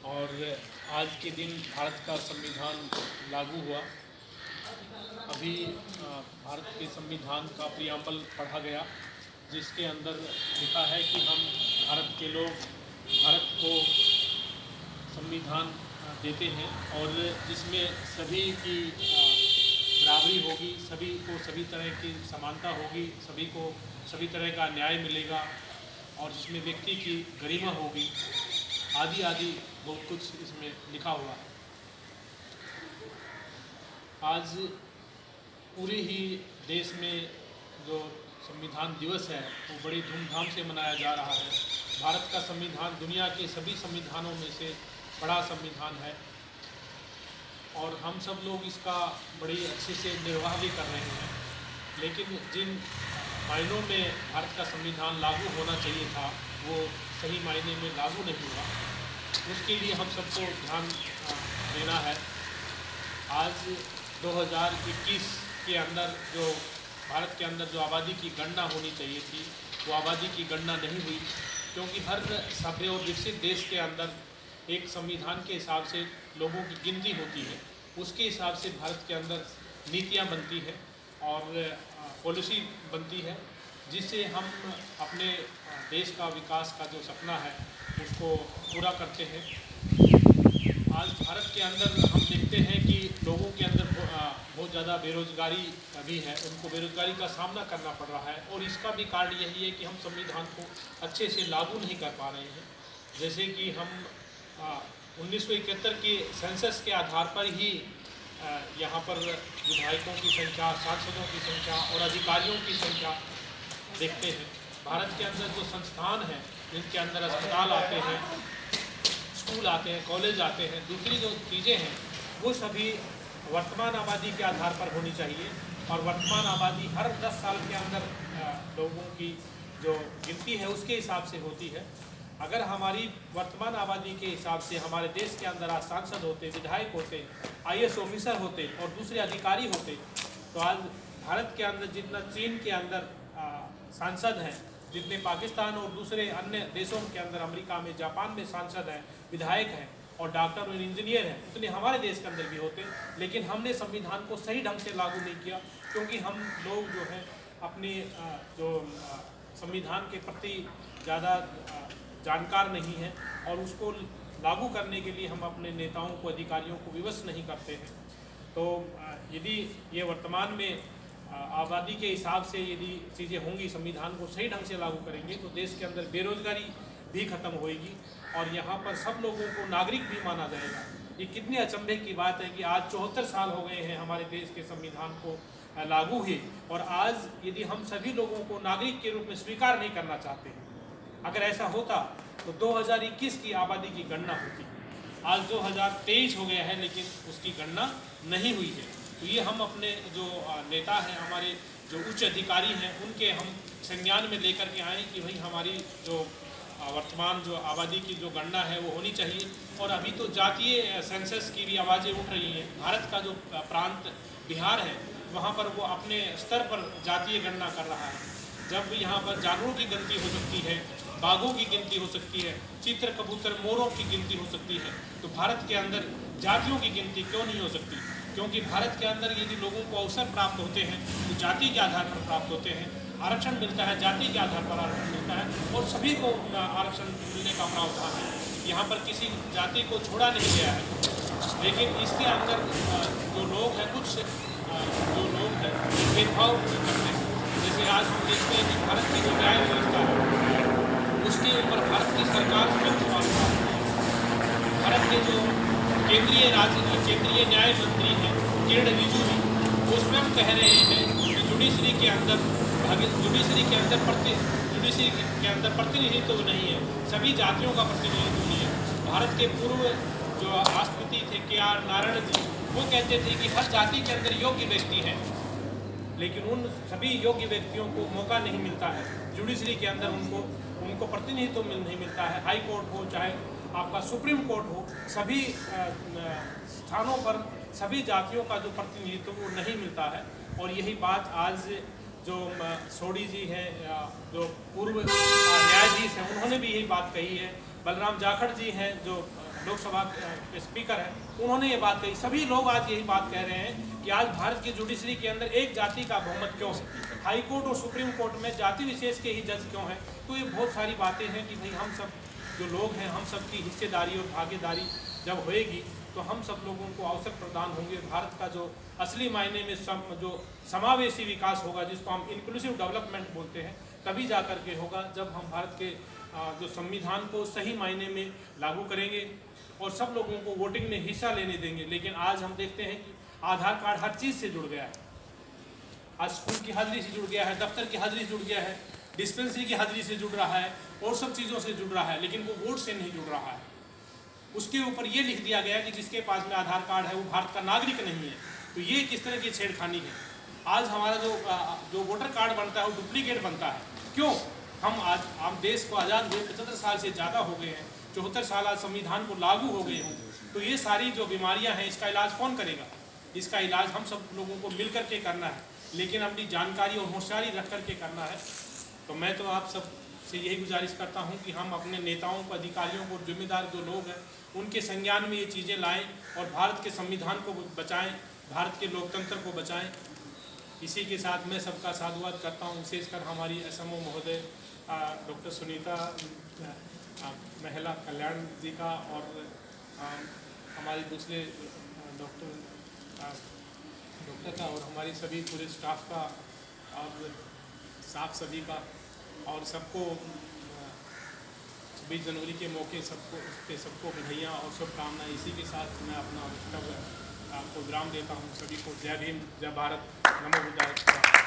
और आज के दिन भारत का संविधान लागू हुआ। अभी भारत के संविधान का प्रियम्बल पढ़ा गया, जिसके अंदर लिखा है कि हम भारत के लोग भारत को संविधान देते हैं और जिसमें सभी की बराबरी होगी, सभी को सभी तरह की समानता होगी, सभी को सभी तरह का न्याय मिलेगा और जिसमें व्यक्ति की गरिमा होगी, आदि आदि बहुत कुछ इसमें लिखा हुआ है। आज पूरे ही देश में जो संविधान दिवस है वो बड़ी धूमधाम से मनाया जा रहा है। भारत का संविधान दुनिया के सभी संविधानों में से बड़ा संविधान है और हम सब लोग इसका बड़ी अच्छे से निर्वाह भी कर रहे हैं। लेकिन जिन मायनों में भारत का संविधान लागू होना चाहिए था वो सही मायने में लागू नहीं हुआ। उसके लिए हम सबको ध्यान देना है। आज 2021 के अंदर जो भारत के अंदर जो आबादी की गणना होनी चाहिए थी वो आबादी की गणना नहीं हुई, क्योंकि हर सभ्य और विकसित देश के अंदर एक संविधान के हिसाब से लोगों की गिनती होती है। उसके हिसाब से भारत के अंदर नीतियाँ बनती है और पॉलिसी बनती है, जिससे हम अपने देश का विकास का जो सपना है उसको पूरा करते हैं। आज भारत के अंदर हम देखते हैं कि लोगों के अंदर बहुत ज़्यादा बेरोजगारी भी है, उनको बेरोजगारी का सामना करना पड़ रहा है और इसका भी कारण यही है कि हम संविधान को अच्छे से लागू नहीं कर पा रहे हैं। जैसे कि हम 1971 के सेंसस के आधार पर ही यहाँ पर विधायकों की संख्या, सांसदों की संख्या और अधिकारियों की संख्या देखते हैं। भारत के अंदर जो संस्थान हैं जिनके अंदर अस्पताल आते हैं, स्कूल आते हैं, कॉलेज आते हैं, दूसरी जो चीज़ें हैं वो सभी वर्तमान आबादी के आधार पर होनी चाहिए और वर्तमान आबादी हर 10 साल के अंदर लोगों की जो गिनती है उसके हिसाब से होती है। अगर हमारी वर्तमान आबादी के हिसाब से हमारे देश के अंदर आज सांसद होते, विधायक होते, IAS ऑफिसर होते और दूसरे अधिकारी होते, तो आज भारत के अंदर जितना चीन के अंदर सांसद हैं, जितने पाकिस्तान और दूसरे अन्य देशों के अंदर, अमेरिका में, जापान में सांसद हैं, विधायक हैं और डॉक्टर और इंजीनियर हैं, उतने हमारे देश के अंदर भी होते। लेकिन हमने संविधान को सही ढंग से लागू नहीं किया, क्योंकि हम लोग जो हैं अपने जो संविधान के प्रति ज़्यादा जानकार नहीं हैं और उसको लागू करने के लिए हम अपने नेताओं को, अधिकारियों को विवश नहीं करते हैं। तो यदि ये वर्तमान में आबादी के हिसाब से यदि चीज़ें होंगी, संविधान को सही ढंग से लागू करेंगे तो देश के अंदर बेरोजगारी भी खत्म होएगी और यहाँ पर सब लोगों को नागरिक भी माना जाएगा। ये कितनी अचंभे की बात है कि आज 74 साल हो गए हैं हमारे देश के संविधान को लागू हुए और आज यदि हम सभी लोगों को नागरिक के रूप में स्वीकार नहीं करना चाहते हैं, अगर ऐसा होता तो 2021 की आबादी की गणना होती। आज 2023 हो गया है लेकिन उसकी गणना नहीं हुई है। तो ये हम अपने जो नेता हैं, हमारे जो उच्च अधिकारी हैं, उनके हम संज्ञान में लेकर के आए कि भाई हमारी जो वर्तमान जो आबादी की जो गणना है वो होनी चाहिए। और अभी तो जातीय सेंसस की भी आवाज़ें उठ रही हैं। भारत का जो प्रांत बिहार है वहाँ पर वो अपने स्तर पर जातीय गणना कर रहा है। जब यहाँ पर जानवरों की गिनती हो सकती है, बाघों की गिनती हो सकती है, चित्र, कबूतर, मोरों की गिनती हो सकती है, तो भारत के अंदर जातियों की गिनती क्यों नहीं हो सकती? क्योंकि भारत के अंदर यदि लोगों को अवसर प्राप्त होते हैं तो जाति के आधार पर प्राप्त होते हैं, आरक्षण मिलता है, जाति के आधार पर आरक्षण मिलता है और सभी को आरक्षण मिलने का प्रावधान है। यहाँ पर किसी जाति को छोड़ा नहीं गया है। लेकिन इसके अंदर जो लोग हैं, कुछ जो लोग हैं भेदभाव करते हैं। जैसे आज हम देखते हैं कि भारत की जो न्याय व्यवस्था है उसके ऊपर भारत की सरकार स्वयं सवाल उठाती है। भारत के जो केंद्रीय न्याय मंत्री हैं किरण रिजिजू जी, वो स्वयं कह रहे हैं कि जुडिशरी के अंदर प्रतिनिधित्व तो नहीं है, सभी जातियों का प्रतिनिधित्व नहीं है। भारत के पूर्व जो राष्ट्रपति थे KR नारायण जी, वो कहते थे कि हर जाति के अंदर योग्य व्यक्ति हैं, लेकिन उन सभी योग्य व्यक्तियों को मौका नहीं मिलता है। जुडिशरी के अंदर उनको प्रतिनिधित्व नहीं मिलता है। हाई कोर्ट हो चाहे आपका सुप्रीम कोर्ट हो, सभी स्थानों पर सभी जातियों का जो प्रतिनिधित्व वो नहीं मिलता है। और यही बात आज जो सोडी जी हैं, जो पूर्व न्यायाधीश हैं, उन्होंने भी यही बात कही है। बलराम जाखड़ जी हैं जो लोकसभा के स्पीकर हैं, उन्होंने ये बात कही। सभी लोग आज यही बात कह रहे हैं कि आज भारत की जुडिशरी के अंदर एक जाति का बहुमत क्यों है, हाई कोर्ट और सुप्रीम कोर्ट में जाति विशेष के ही जज क्यों हैं। तो ये बहुत सारी बातें हैं कि भाई हम सब जो लोग हैं, हम सब की हिस्सेदारी और भागीदारी जब होएगी तो हम सब लोगों को अवसर प्रदान होंगे। भारत का जो असली मायने में जो समावेशी विकास होगा, जिसको हम इंक्लूसिव डेवलपमेंट बोलते हैं, तभी जा कर के होगा जब हम भारत के जो संविधान को सही मायने में लागू करेंगे और सब लोगों को वोटिंग में हिस्सा लेने देंगे। लेकिन आज हम देखते हैं कि आधार कार्ड हर चीज़ से जुड़ गया है। आज स्कूल की हाजिरी से जुड़ गया है, दफ्तर की हाजिरी जुड़ गया है, डिस्पेंसरी की हाजिरी से जुड़ रहा है और सब चीज़ों से जुड़ रहा है, लेकिन वो वोट से नहीं जुड़ रहा है। उसके ऊपर ये लिख दिया गया कि जिसके पास में आधार कार्ड है वो भारत का नागरिक नहीं है। तो ये किस तरह की छेड़खानी है। आज हमारा जो वोटर कार्ड बनता है वो डुप्लीकेट बनता है। क्यों? हम देश को आज़ाद हुए 75 साल से ज़्यादा हो गए हैं, 74 साल आज संविधान को लागू हो गए हों। तो ये सारी जो बीमारियां हैं, इसका इलाज कौन करेगा? इसका इलाज हम सब लोगों को मिल करके करना है, लेकिन अपनी जानकारी और होशियारी रख करके करना है। तो मैं तो आप सब से यही गुजारिश करता हूं कि हम अपने नेताओं को, अधिकारियों को, जिम्मेदार जो लोग हैं, उनके संज्ञान में ये चीज़ें लाएं और भारत के संविधान को बचाएं, भारत के लोकतंत्र को बचाएं। इसी के साथ मैं सबका साधुवाद करता हूं, विशेषकर हमारी एसएमओ महोदय डॉक्टर सुनीता महिला कल्याण जी का और हमारे दूसरे डॉक्टर का और हमारी सभी पूरे स्टाफ का और सभी का और सबको 26 जनवरी के मौके सबको बधाइयाँ और शुभकामनाएं। इसी के साथ मैं अपना वक्तव्य प्रोग्राम देता हूँ। सभी को जय भीम, जय भारत, नमो बुद्धाय।